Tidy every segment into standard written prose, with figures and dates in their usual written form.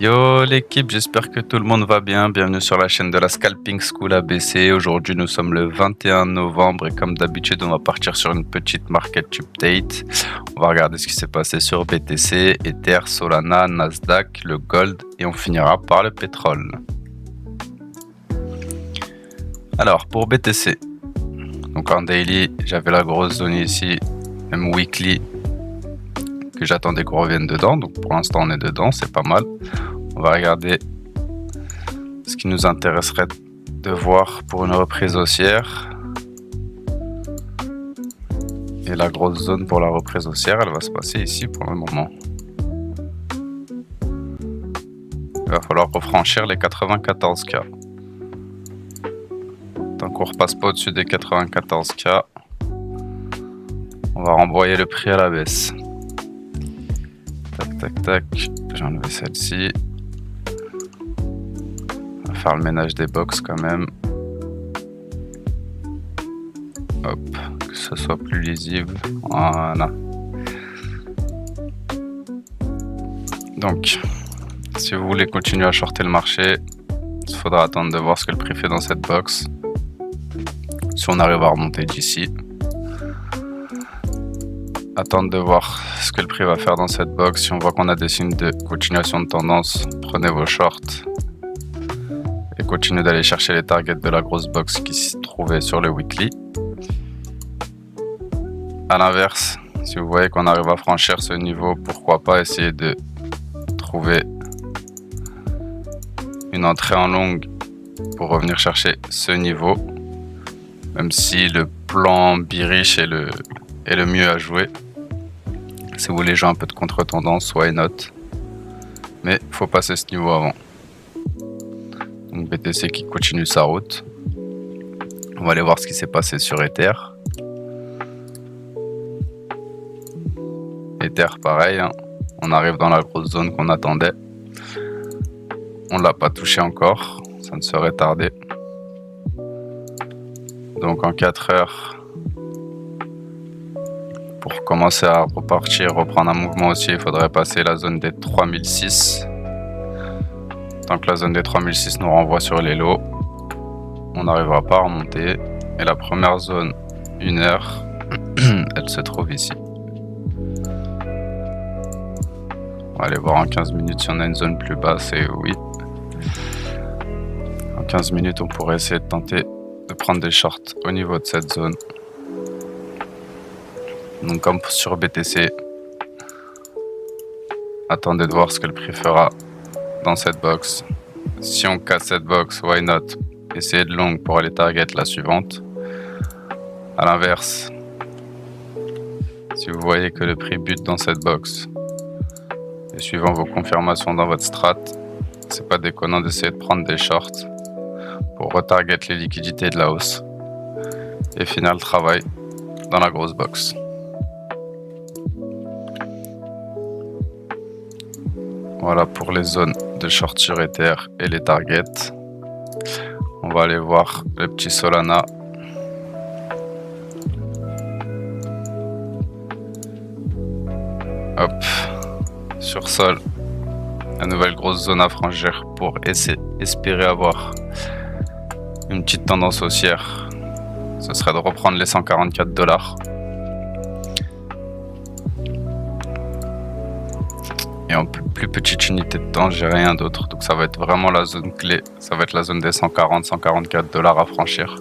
Yo l'équipe, j'espère que tout le monde va bien. Bienvenue sur la chaîne de la Scalping School ABC. Aujourd'hui nous sommes le 21 novembre et comme d'habitude on va partir sur une petite market update. On va regarder ce qui s'est passé sur BTC, Ether, Solana, Nasdaq, le Gold et on finira par le pétrole. Alors pour BTC, donc en daily j'avais la grosse zone ici, même weekly que j'attendais qu'on revienne dedans, donc pour l'instant on est dedans, c'est pas mal. On va regarder ce qui nous intéresserait de voir pour une reprise haussière. Et la grosse zone pour la reprise haussière, elle va se passer ici pour le moment. Il va falloir refranchir les 94K. Tant qu'on repasse pas au-dessus des 94K, on va renvoyer le prix à la baisse. Tac, tac, tac. J'ai enlevé celle-ci. On va faire le ménage des box quand même. Hop, que ce soit plus lisible. Voilà. Donc, si vous voulez continuer à shorter le marché, il faudra attendre de voir ce que le prix fait dans cette box. Si on arrive à remonter d'ici. Attendre de voir ce que le prix va faire dans cette box. Si on voit qu'on a des signes de continuation de tendance, prenez vos shorts et continuez d'aller chercher les targets de la grosse box qui se trouvait sur le weekly. A l'inverse, si vous voyez qu'on arrive à franchir ce niveau, pourquoi pas essayer de trouver une entrée en longue pour revenir chercher ce niveau, même si le plan bearish est le mieux à jouer. Si vous voulez jouer un peu de contre-tendance, why not? Mais il faut passer ce niveau avant. Donc BTC qui continue sa route. On va aller voir ce qui s'est passé sur Ether. Ether pareil, hein. On arrive dans la grosse zone qu'on attendait. On ne l'a pas touché encore, ça ne serait tardé. Donc en 4 heures, pour commencer à repartir, reprendre un mouvement aussi, il faudrait passer la zone des 3006. Tant que la zone des 3006 nous renvoie sur les lots, on n'arrivera pas à remonter. Et la première zone, 1 heure, elle se trouve ici. On va aller voir en 15 minutes si on a une zone plus basse, et oui. En 15 minutes, on pourrait essayer de tenter de prendre des shorts au niveau de cette zone. Donc comme sur BTC, attendez de voir ce que le prix fera dans cette box. Si on casse cette box, why not? Essayez de long pour aller target la suivante. A l'inverse, si vous voyez que le prix bute dans cette box, et suivant vos confirmations dans votre strat, c'est pas déconnant d'essayer de prendre des shorts pour retarget les liquidités de la hausse. Et final travail dans la grosse box. Voilà pour les zones de short sur Ether et les targets. On va aller voir le petit Solana. Hop, sur Sol, la nouvelle grosse zone à franchir pour espérer avoir une petite tendance haussière. Ce serait de reprendre les 144 $. Et en plus petite unité de temps, j'ai rien d'autre. Donc ça va être vraiment la zone clé. Ça va être la zone des 140-144 $ à franchir.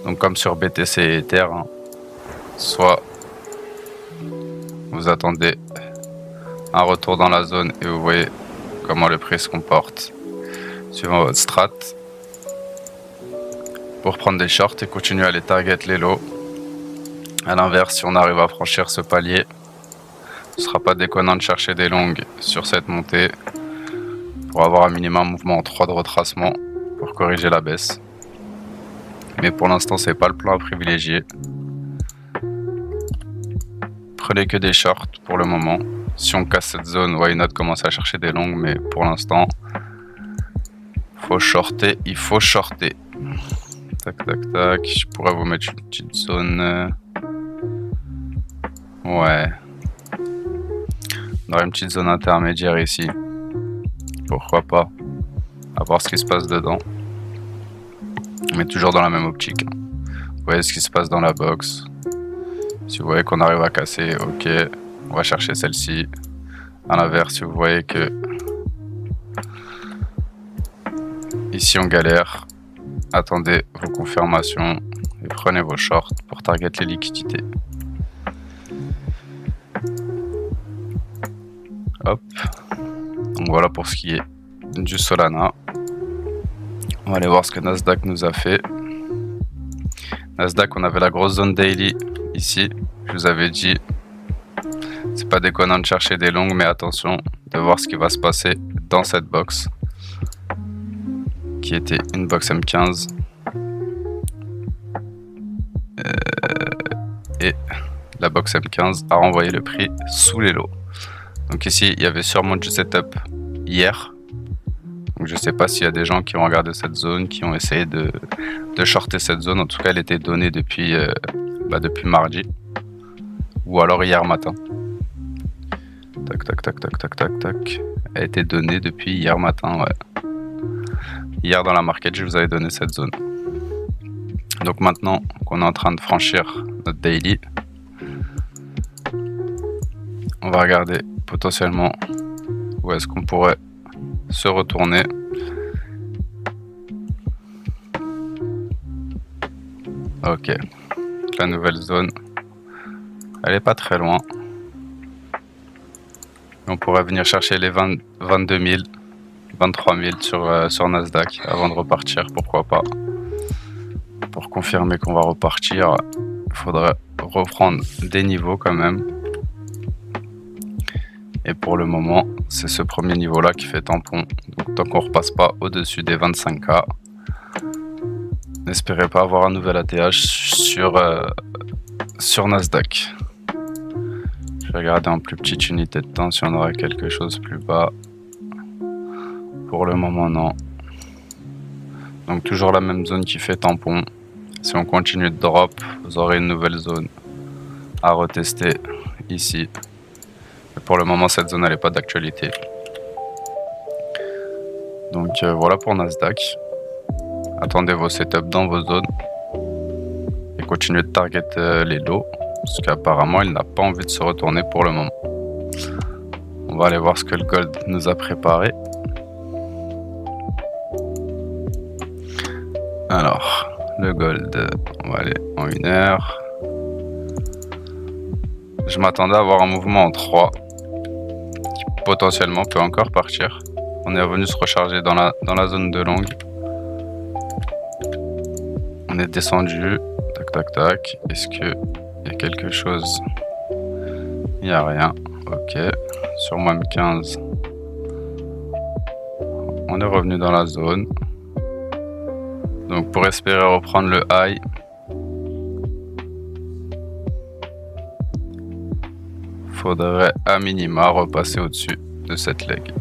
Donc comme sur BTC et Ether, hein, soit vous attendez un retour dans la zone et vous voyez comment le prix se comporte suivant votre strat pour prendre des shorts et continuer à les target les lots. A l'inverse, si on arrive à franchir ce palier, ce sera pas déconnant de chercher des longues sur cette montée pour avoir un minimum mouvement en 3 de retracement pour corriger la baisse. Mais pour l'instant, c'est pas le plan à privilégier. Prenez que des shorts pour le moment. Si on casse cette zone, why not commencer à chercher des longues, mais pour l'instant, faut shorter, il faut shorter. Tac, tac, tac. Je pourrais vous mettre une petite zone. Ouais. On aurait une petite zone intermédiaire ici. pourquoi pas, à voir ce qui se passe dedans. Mais toujours dans la même optique. Vous voyez ce qui se passe dans la box. Si vous voyez qu'on arrive à casser, ok, on va chercher celle-ci. À l'inverse, si vous voyez que ici on galère, attendez vos confirmations et prenez vos shorts pour target les liquidités. Hop. Donc voilà pour ce qui est du Solana. On va aller voir ce que Nasdaq nous a fait. Nasdaq, on avait la grosse zone daily ici. Je vous avais dit, c'est pas déconnant de chercher des longues, mais attention de voir ce qui va se passer dans cette box, qui était une box M15. Et la box M15 a renvoyé le prix sous les lots. Donc ici, il y avait sûrement du setup hier. Donc je sais pas s'il y a des gens qui ont regardé cette zone, qui ont essayé de shorter cette zone. En tout cas, elle était donnée depuis mardi. Ou alors hier matin. Tac, tac, tac, tac, tac, tac, tac. Elle a été donnée depuis hier matin, ouais. Hier dans la market, je vous avais donné cette zone. Donc maintenant qu'on est en train de franchir notre daily, on va regarder potentiellement où est-ce qu'on pourrait se retourner. Ok, la nouvelle zone, elle est pas très loin. On pourrait venir chercher les 22 000, 23 000 sur Nasdaq avant de repartir, pourquoi pas. Pour confirmer qu'on va repartir, il faudrait reprendre des niveaux quand même. Et pour le moment, c'est ce premier niveau-là qui fait tampon. Donc tant qu'on ne repasse pas au-dessus des 25K, n'espérez pas avoir un nouvel ATH sur Nasdaq. Je vais regarder en plus petite unité de temps si on aurait quelque chose plus bas. Pour le moment, non. Donc toujours la même zone qui fait tampon. Si on continue de drop, vous aurez une nouvelle zone à retester ici. Et pour le moment, cette zone, elle n'est pas d'actualité. Donc voilà pour Nasdaq. Attendez vos setups dans vos zones. Et continuez de target les lots. Parce qu'apparemment, il n'a pas envie de se retourner pour le moment. On va aller voir ce que le gold nous a préparé. Alors, le gold, on va aller en 1 heure. Je m'attendais à avoir un mouvement en 3 qui potentiellement peut encore partir. On est revenu se recharger dans la zone de longue. On est descendu. Tac, tac, tac. Est-ce qu'il y a quelque chose? Il n'y a rien. Ok. Sur moins 15. On est revenu dans la zone. Donc pour espérer reprendre le high, faudrait à minima repasser au-dessus de cette leg.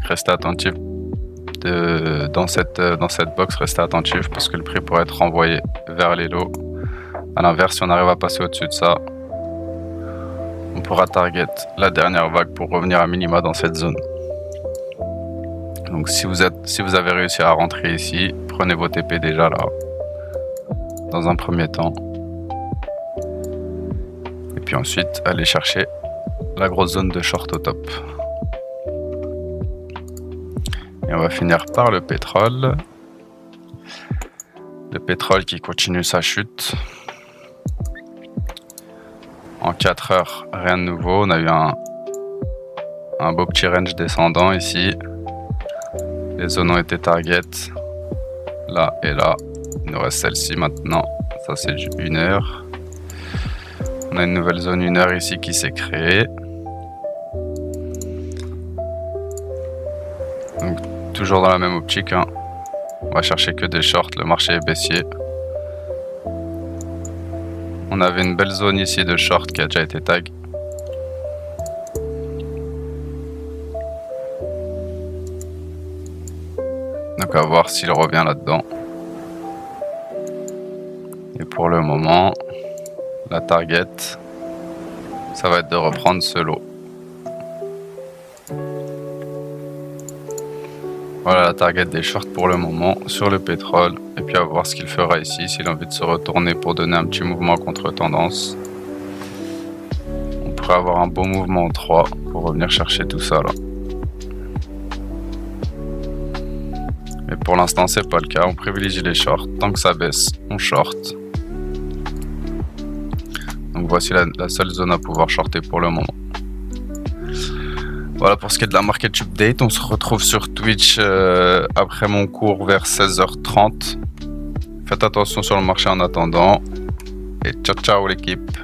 Restez attentif dans cette box, restez attentif parce que le prix pourrait être renvoyé vers les lots. A l'inverse, si on arrive à passer au-dessus de ça, on pourra target la dernière vague pour revenir à minima dans cette zone. Donc si vous avez réussi à rentrer ici, prenez vos TP déjà là, dans un premier temps. Et puis ensuite, allez chercher la grosse zone de short au top. Et on va finir par le pétrole. Le pétrole qui continue sa chute. En 4 heures, rien de nouveau. On a eu un beau petit range descendant ici. Les zones ont été target. Là et là. Il nous reste celle-ci maintenant. Ça c'est du 1 heure. On a une nouvelle zone 1 heure ici qui s'est créée. Donc toujours dans la même optique. Hein. On va chercher que des shorts. Le marché est baissier. On avait une belle zone ici de short qui a déjà été tag. Donc à voir s'il revient là-dedans. Et pour le moment, la target, ça va être de reprendre ce lot. Voilà la target des shorts pour le moment sur le pétrole. Et puis à voir ce qu'il fera ici, s'il a envie de se retourner pour donner un petit mouvement contre tendance. On pourrait avoir un bon mouvement en 3 pour revenir chercher tout ça là. Mais pour l'instant c'est pas le cas, on privilégie les shorts. Tant que ça baisse, on short. Donc voici la seule zone à pouvoir shorter pour le moment. Voilà pour ce qui est de la market update, on se retrouve sur Twitch après mon cours vers 16h30. Faites attention sur le marché en attendant. Et ciao ciao l'équipe.